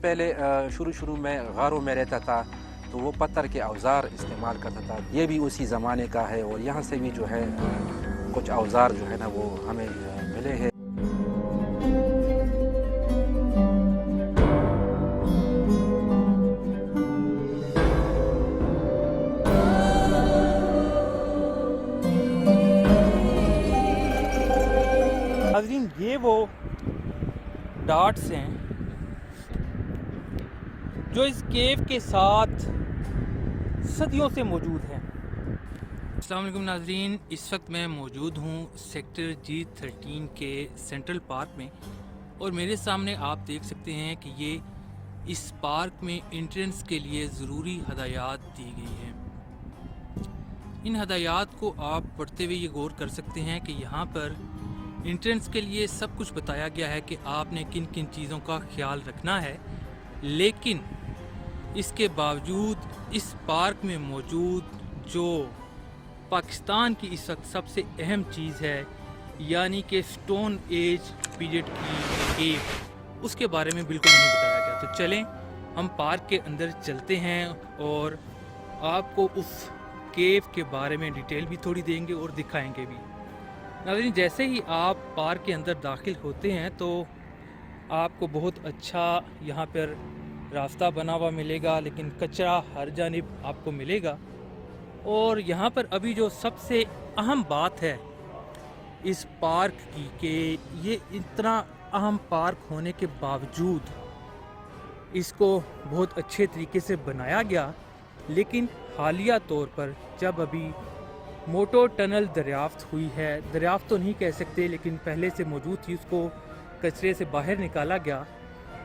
پہلے شروع میں غاروں میں رہتا تھا تو وہ پتھر کے اوزار استعمال کرتا تھا. یہ بھی اسی زمانے کا ہے اور یہاں سے بھی جو ہے کچھ اوزار جو ہے نا وہ ہمیں ملے ہیں. ناظرین یہ وہ ڈاٹس ہیں جو اس کیو کے ساتھ صدیوں سے موجود ہیں. السلام علیکم ناظرین، اس وقت میں موجود ہوں سیکٹر G13 کے سینٹرل پارک میں، اور میرے سامنے آپ دیکھ سکتے ہیں کہ یہ اس پارک میں انٹرنس کے لیے ضروری ہدایات دی گئی ہیں. ان ہدایات کو آپ پڑھتے ہوئے یہ غور کر سکتے ہیں کہ یہاں پر انٹرنس کے لیے سب کچھ بتایا گیا ہے کہ آپ نے کن کن چیزوں کا خیال رکھنا ہے، لیکن اس کے باوجود اس پارک میں موجود جو پاکستان کی اس وقت سب سے اہم چیز ہے، یعنی کہ سٹون ایج پیریڈ کی کیو، اس کے بارے میں بالکل نہیں بتایا گیا. تو چلیں ہم پارک کے اندر چلتے ہیں اور آپ کو اس کیو کے بارے میں ڈیٹیل بھی تھوڑی دیں گے اور دکھائیں گے بھی. ناظرین جیسے ہی آپ پارک کے اندر داخل ہوتے ہیں تو آپ کو بہت اچھا یہاں پر راستہ بنا ہوا ملے گا، لیکن کچرا ہر جانب آپ کو ملے گا. اور یہاں پر ابھی جو سب سے اہم بات ہے اس پارک کی کہ یہ اتنا اہم پارک ہونے کے باوجود اس کو بہت اچھے طریقے سے بنایا گیا، لیکن حالیہ طور پر جب ابھی موٹو ٹنل دریافت ہوئی ہے، دریافت تو نہیں کہہ سکتے لیکن پہلے سے موجود تھی، اس کو کچرے سے باہر نکالا گیا،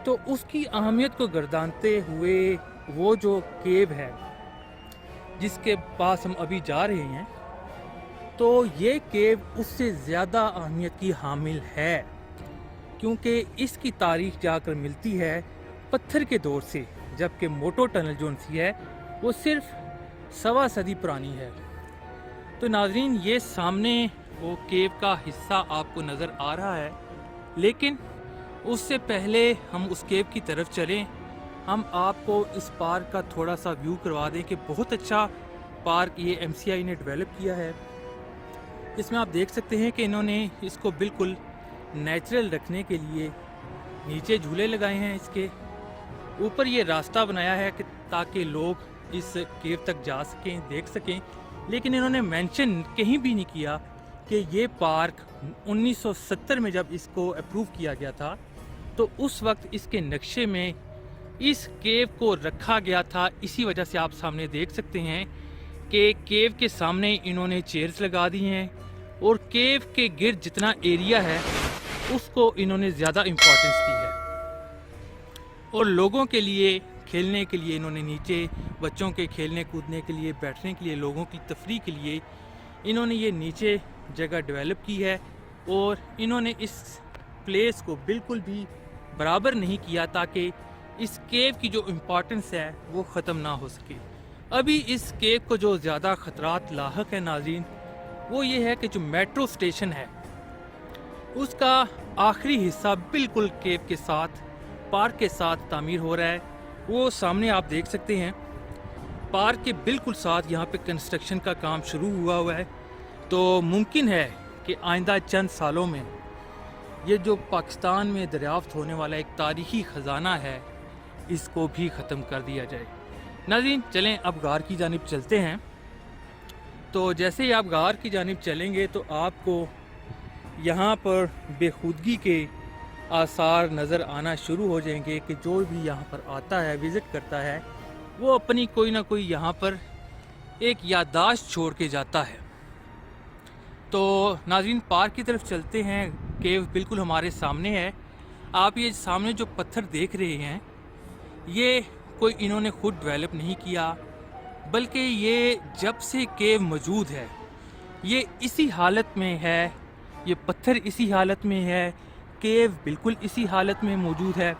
تو اس کی اہمیت کو گردانتے ہوئے وہ جو کیو ہے جس کے پاس ہم ابھی جا رہے ہیں، تو یہ کیو اس سے زیادہ اہمیت کی حامل ہے، کیونکہ اس کی تاریخ جا کر ملتی ہے پتھر کے دور سے، جبکہ موٹو ٹنل جو سی ہے وہ صرف 1.25 صدی پرانی ہے. تو ناظرین یہ سامنے وہ کیو کا حصہ آپ کو نظر آ رہا ہے، لیکن اس سے پہلے ہم اس کیو کی طرف چلیں. ہم آپ کو اس پارک کا تھوڑا سا ویو کروا دیں کہ بہت اچھا پارک یہ MCI نے ڈیولپ کیا ہے. اس میں آپ دیکھ سکتے ہیں کہ انہوں نے اس کو بالکل نیچرل رکھنے کے لیے نیچے جھولے لگائے ہیں، اس کے اوپر یہ راستہ بنایا ہے کہ تاکہ لوگ اس کیو تک جا سکیں، دیکھ سکیں. لیکن انہوں نے مینشن کہیں بھی نہیں کیا کہ یہ پارک 1970 میں جب اس کو اپروو کیا گیا تھا تو اس وقت اس کے نقشے میں اس کیو کو رکھا گیا تھا. اسی وجہ سے آپ سامنے دیکھ سکتے ہیں کہ کیو کے سامنے انہوں نے چیئرز لگا دی ہیں، اور کیو کے گرد جتنا ایریا ہے اس کو انہوں نے زیادہ امپورٹنس دی ہے، اور لوگوں کے لیے کھیلنے کے لیے انہوں نے نیچے بچوں کے کھیلنے کودنے کے لیے، بیٹھنے کے لیے، لوگوں کی تفریح کے لیے انہوں نے یہ نیچے جگہ ڈیولپ کی ہے. اور انہوں نے اس پلیس کو بالکل بھی برابر نہیں کیا تاکہ اس کیو کی جو امپورٹنس ہے وہ ختم نہ ہو سکے. ابھی اس کیو کو جو زیادہ خطرات لاحق ہیں ناظرین، وہ یہ ہے کہ جو میٹرو سٹیشن ہے اس کا آخری حصہ بالکل کیو کے ساتھ، پارک کے ساتھ تعمیر ہو رہا ہے. وہ سامنے آپ دیکھ سکتے ہیں پارک کے بالکل ساتھ یہاں پہ کنسٹرکشن کا کام شروع ہوا ہے. تو ممکن ہے کہ آئندہ چند سالوں میں یہ جو پاکستان میں دریافت ہونے والا ایک تاریخی خزانہ ہے اس کو بھی ختم کر دیا جائے. ناظرین چلیں اب غار کی جانب چلتے ہیں. تو جیسے ہی آپ غار کی جانب چلیں گے تو آپ کو یہاں پر بے خودگی کے آثار نظر آنا شروع ہو جائیں گے کہ جو بھی یہاں پر آتا ہے، وزٹ کرتا ہے، وہ اپنی کوئی نہ کوئی یہاں پر ایک یادداشت چھوڑ کے جاتا ہے. تو ناظرین پارک کی طرف چلتے ہیں. کیو بالکل ہمارے سامنے ہے. آپ یہ سامنے جو پتھر دیکھ رہے ہیں یہ کوئی انہوں نے خود ڈیولپ نہیں کیا، بلکہ یہ جب سے کیو موجود ہے یہ اسی حالت میں ہے، یہ پتھر اسی حالت میں ہے، کیو بالکل اسی حالت میں موجود ہے.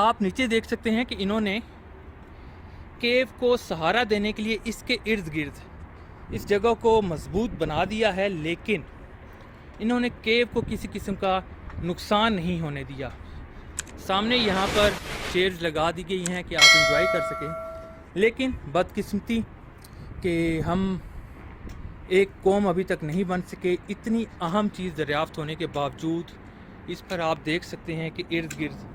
آپ نیچے دیکھ سکتے ہیں کہ انہوں نے کیو کو سہارا دینے کے لیے اس کے ارد گرد اس جگہ کو مضبوط بنا دیا ہے، لیکن انہوں نے کیو کو کسی قسم کا نقصان نہیں ہونے دیا. सामने यहाँ पर चेयर्स लगा दी गई हैं कि आप इंजॉय कर सकें, लेकिन बदकिस्मती कि हम एक कौम अभी तक नहीं बन सके। इतनी अहम चीज़ दरियाफ्त होने के बावजूद इस पर आप देख सकते हैं कि इर्द गिर्द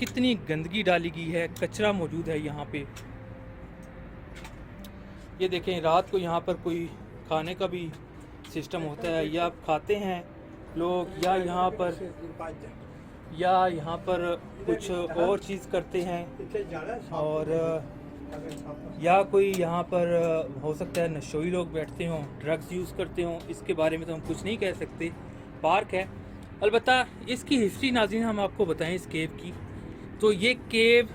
कितनी गंदगी डाली गई है, कचरा मौजूद है यहाँ पे। ये देखें, रात को यहाँ पर कोई खाने का भी सिस्टम होता है, या खाते हैं लोग, या यहाँ पर कुछ और चीज़ करते हैं, और या कोई यहाँ पर हो सकता है नशोई लोग बैठते हों, ड्रग्स यूज़ करते हों। इसके बारे में तो हम कुछ नहीं कह सकते। पार्क है, अलबत्ता इसकी हिस्ट्री नाज़रीन हम आपको बताएं इस केव की, तो ये केव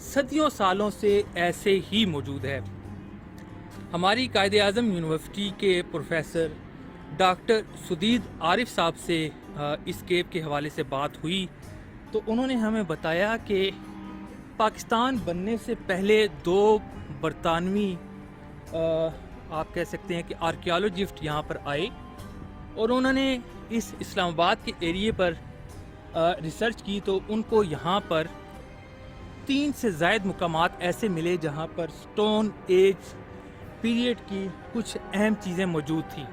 सदियों सालों से ऐसे ही मौजूद है। हमारी कायद-ए-आज़म यूनिवर्सिटी के प्रोफेसर डॉक्टर सुदीद आरिफ साहब से इस केव के हवाले से बात हुई, तो उन्होंने हमें बताया कि पाकिस्तान बनने से पहले 2 बरतानवी आप कह सकते हैं कि आर्कियोलॉजिस्ट यहाँ पर आए, और उन्होंने इस इस्लामाबाद के एरिए पर रिसर्च की, तो उनको यहाँ पर 3 से ज़ायद मुकामात ऐसे मिले जहाँ पर स्टोन एज पीरियड की कुछ अहम चीज़ें मौजूद थी।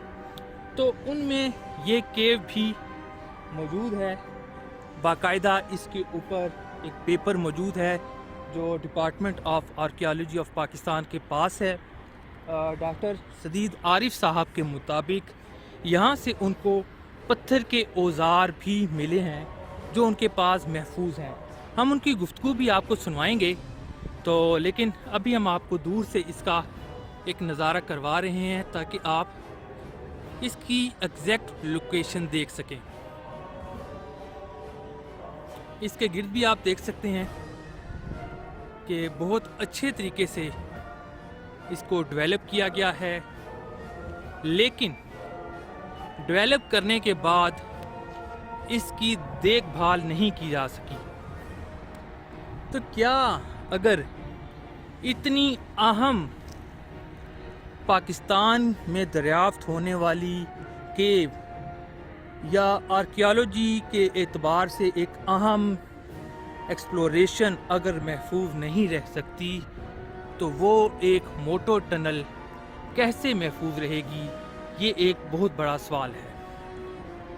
तो उनमें ये केव भी मौजूद है। बाकायदा इसके ऊपर एक पेपर मौजूद है जो department of archaeology of Pakistan के पास है। डॉक्टर सदीद आरिफ साहब के मुताबिक यहाँ से उनको पत्थर के औजार भी मिले हैं जो उनके पास महफूज हैं। हम उनकी गुफ्तगू भी आपको सुनवाएंगे, तो लेकिन अभी हम आपको दूर से इसका एक नज़ारा करवा रहे हैं ताकि आप इसकी एग्जैक्ट लोकेशन देख सकें। इसके गिर्द भी आप देख सकते हैं कि बहुत अच्छे तरीके से इसको डेवलप किया गया है, लेकिन डेवलप करने के बाद इसकी देखभाल नहीं की जा सकी। तो क्या अगर इतनी अहम पाकिस्तान में दरियाफ्त होने वाली केव या आर्कियोलॉजी के एतबार से एक अहम एक्सप्लोरेशन अगर महफूज नहीं रह सकती, तो वो एक मोटो टनल कैसे महफूज रहेगी, ये एक बहुत बड़ा सवाल है।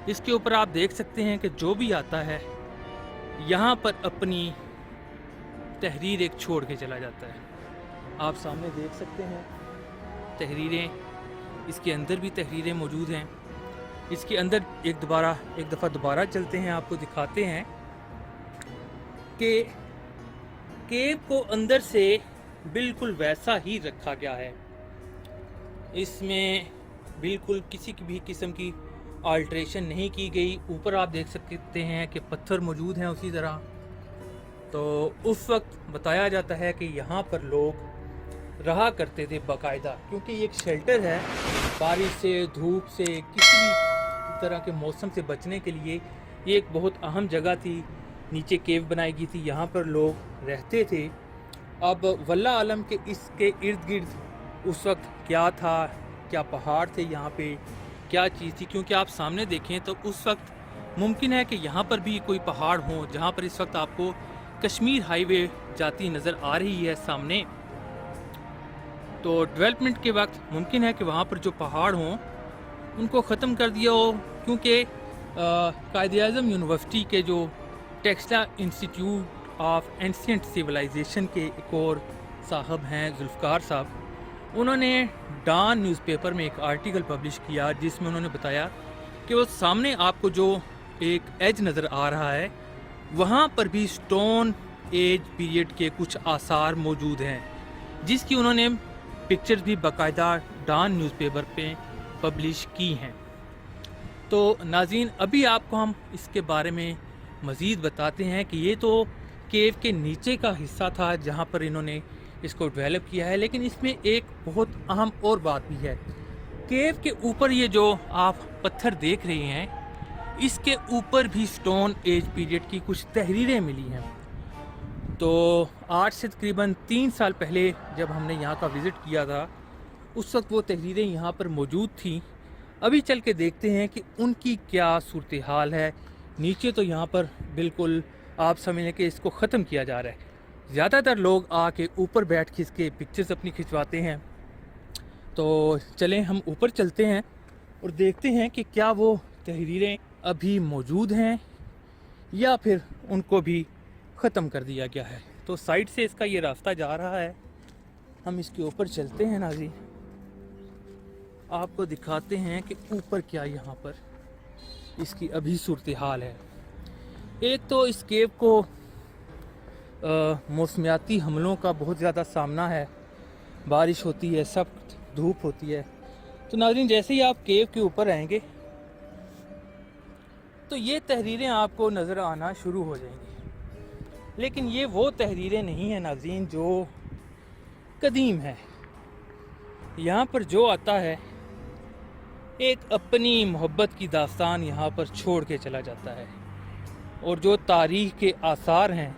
इसके ऊपर आप देख सकते हैं कि जो भी आता है यहाँ पर अपनी तहरीर एक छोड़ के चला जाता है। आप सामने देख सकते हैं तहरीरें, इसके अंदर भी तहरीरें मौजूद हैं। इसके अंदर एक दफ़ा दोबारा चलते हैं, आपको दिखाते हैं कि केव को अंदर से बिल्कुल वैसा ही रखा गया है। इसमें बिल्कुल किसी की भी किस्म की आल्ट्रेशन नहीं की गई। ऊपर आप देख सकते हैं कि पत्थर मौजूद हैं उसी तरह। तो उस वक्त बताया जाता है कि यहाँ पर लोग रहा करते थे बाकायदा, क्योंकि ये एक शेल्टर है बारिश से, धूप से, किसी भी तरह के मौसम से बचने के लिए ये एक बहुत अहम जगह थी। नीचे केव बनाई गई थी, यहाँ पर लोग रहते थे। अब वल्लाह आलम के इसके इर्द गिर्द उस वक्त क्या था, क्या पहाड़ थे यहाँ पे, क्या चीज़ थी, क्योंकि आप सामने देखें तो उस वक्त मुमकिन है कि यहाँ पर भी कोई पहाड़ हो जहाँ पर इस वक्त आपको कश्मीर हाईवे जाती नज़र आ रही है सामने। तो डेवलपमेंट के वक्त मुमकिन है कि वहाँ पर जो पहाड़ हों उनको ख़त्म कर दिया हो, क्योंकि कायद-ए-आज़म यूनिवर्सिटी के जो Taxila institute of ancient civilisation के एक और साहब हैं जुल्फ़कार साहब, उन्होंने डॉन न्यूज़पेपर में एक आर्टिकल पब्लिश किया जिसमें उन्होंने बताया कि वो सामने आपको जो एक एज नज़र आ रहा है वहाँ पर भी स्टोन एज पीरियड के कुछ आसार मौजूद हैं, जिसकी उन्होंने पिक्चर्स भी बाकायदा डॉन न्यूज़पेपर पे पब्लिश की हैं। तो नाज़रीन, अभी आपको हम इसके बारे में मज़ीद बताते हैं कि ये तो केव के नीचे का हिस्सा था जहाँ पर इन्होंने इसको डेवलप किया है, लेकिन इसमें एक बहुत अहम और बात भी है। केव के ऊपर ये जो आप पत्थर देख रहे हैं, इसके ऊपर भी स्टोन एज पीरियड की कुछ तहरीरें मिली हैं। तो आज से तकरीबन 3 साल पहले जब हमने यहाँ का विज़िट किया था, उस वक्त वो तहरीरें यहाँ पर मौजूद थी। अभी चल के देखते हैं कि उनकी क्या सूरत हाल है। नीचे तो यहाँ पर बिल्कुल आप समझ लें कि इसको ख़त्म किया जा रहा है। ज़्यादातर लोग आके ऊपर बैठ के इसके पिक्चर्स अपनी खिंचवाते हैं। तो चलें हम ऊपर चलते हैं और देखते हैं कि क्या वो तहरीरें अभी मौजूद हैं या फिर उनको भी ख़त्म कर दिया गया है। तो साइड से इसका ये रास्ता जा रहा है, हम इसके ऊपर चलते हैं नाज़रीन, आपको दिखाते हैं कि ऊपर क्या यहाँ पर इसकी अभी सूरत हाल है। एक तो इस केव को मौसमियाती हमलों का बहुत ज़्यादा सामना है, बारिश होती है, सख्त धूप होती है। तो नाज़रीन जैसे ही आप केव के ऊपर आएंगे तो ये तहरीरें आपको नज़र आना शुरू हो जाएंगी, लेकिन ये वो तहरीरें नहीं हैं नाज़रीन जो कदीम है। यहाँ पर जो आता है एक अपनी मोहब्बत की दास्तान यहाँ पर छोड़ के चला जाता है, और जो तारीख़ के आसार हैं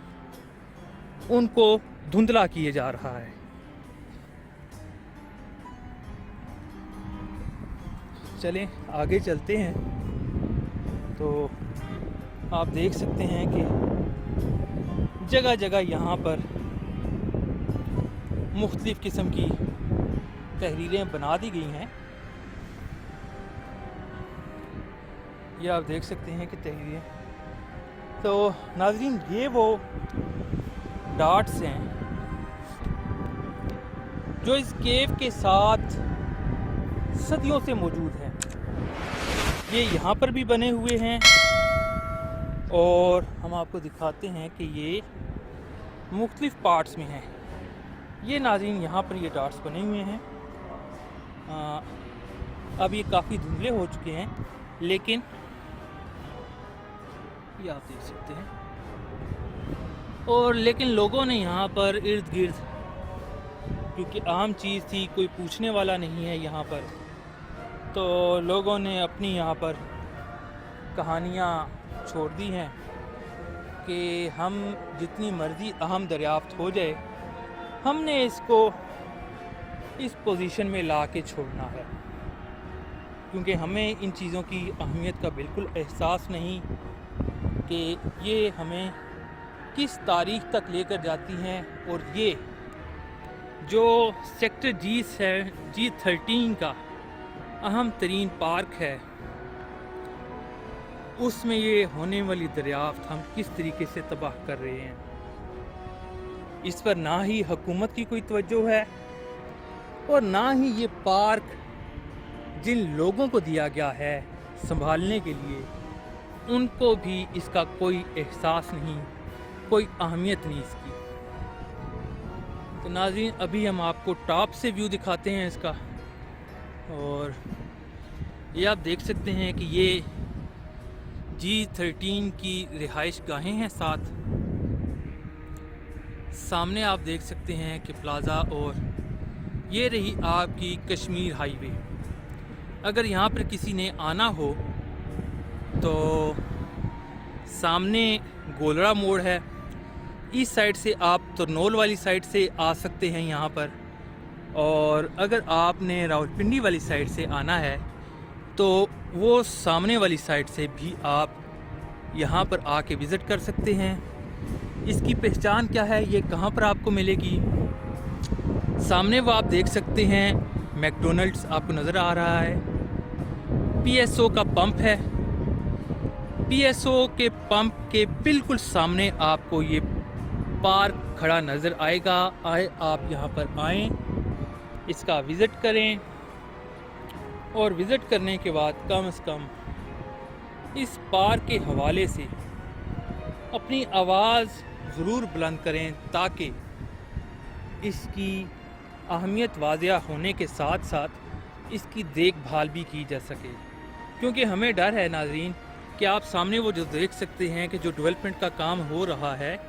उनको धुंधला किए जा रहा है। चलें आगे चलते हैं। तो आप देख सकते हैं कि जगह जगह यहाँ पर मुख्तलिफ़ किस्म की तहरीरें बना दी गई हैं। ये आप देख सकते हैं कि तहरीरें, तो नाज़रीन ये वो डॉट्स हैं जो इस केव के साथ सदियों से मौजूद हैं। ये यहाँ पर भी बने हुए हैं और हम आपको दिखाते हैं कि ये मुख्तलिफ़ पार्ट्स में हैं। ये नाज़रीन यहाँ पर ये डॉट्स बने हुए हैं। अब ये काफ़ी धुंधले हो चुके हैं, लेकिन ये आप देख सकते हैं। और लेकिन लोगों ने यहाँ पर इर्द गिर्द, क्योंकि आम चीज़ थी, कोई पूछने वाला नहीं है यहाँ पर, तो लोगों ने अपनी यहाँ पर कहानियाँ छोड़ दी हैं कि हम जितनी मर्ज़ी अहम दरियाफ्त हो जाए, हमने इसको इस पोजीशन में ला के छोड़ना है, क्योंकि हमें इन चीज़ों की अहमियत का बिल्कुल एहसास नहीं कि ये हमें किस तारीख़ तक लेकर जाती हैं। और ये जो सेक्टर G13 का अहम तरीन पार्क है, उसमें ये होने वाली दरियाफ्त हम किस तरीके से तबाह कर रहे हैं, इस पर ना ही हुकूमत की कोई तवज्जो है और ना ही ये पार्क जिन लोगों को दिया गया है संभालने के लिए, उनको भी इसका कोई एहसास नहीं, कोई अहमियत नहीं इसकी। तो नाज़रीन अभी हम आपको टॉप से व्यू दिखाते हैं इसका, और ये आप देख सकते हैं कि ये G13 की रिहाइश गाहें हैं। सामने आप देख सकते हैं कि प्लाज़ा, और ये रही आपकी कश्मीर हाईवे। अगर यहाँ पर किसी ने आना हो तो सामने गोलड़ा मोड़ है, इस साइड से आप तरनोल वाली साइड से आ सकते हैं यहाँ पर, और अगर आपने रावलपिंडी वाली साइड से आना है तो वो सामने वाली साइड से भी आप यहाँ पर आके विज़िट कर सकते हैं। इसकी पहचान क्या है, ये कहाँ पर आपको मिलेगी? सामने वो आप देख सकते हैं मैकडोनल्ड्स आपको नज़र आ रहा है, PSO का पंप है। PSO के पंप के बिल्कुल सामने आपको ये पार्क खड़ा नज़र आएगा। आप यहाँ पर आएँ, इसका विज़िट करें, और विज़िट करने के बाद कम से कम इस पार्क के हवाले से अपनी आवाज़ ज़रूर बुलंद करें, ताकि इसकी अहमियत वाज़िया होने के साथ साथ इसकी देखभाल भी की जा सके। क्योंकि हमें डर है नाज़रीन कि आप सामने वो जो देख सकते हैं कि जो डेवलपमेंट का काम हो रहा है,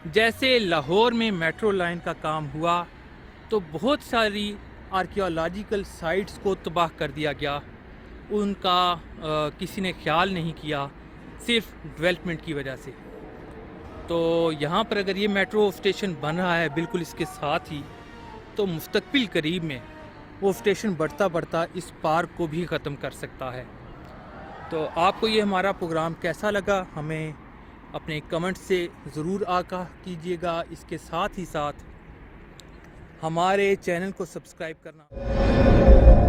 जैसे लाहौर में मेट्रो लाइन का काम हुआ तो बहुत सारी आर्कियोलॉजिकल साइट्स को तबाह कर दिया गया, उनका किसी ने ख्याल नहीं किया, सिर्फ डेवलपमेंट की वजह से। तो यहाँ पर अगर ये मेट्रो स्टेशन बन रहा है बिल्कुल इसके साथ ही, तो मुस्तकबिल करीब में वो स्टेशन बढ़ता बढ़ता इस पार्क को भी ख़त्म कर सकता है। तो आपको ये हमारा प्रोग्राम कैसा लगा हमें اپنے کمنٹ سے ضرور آگاہ کیجیے گا. اس کے ساتھ ہی ساتھ ہمارے چینل کو سبسکرائب کرنا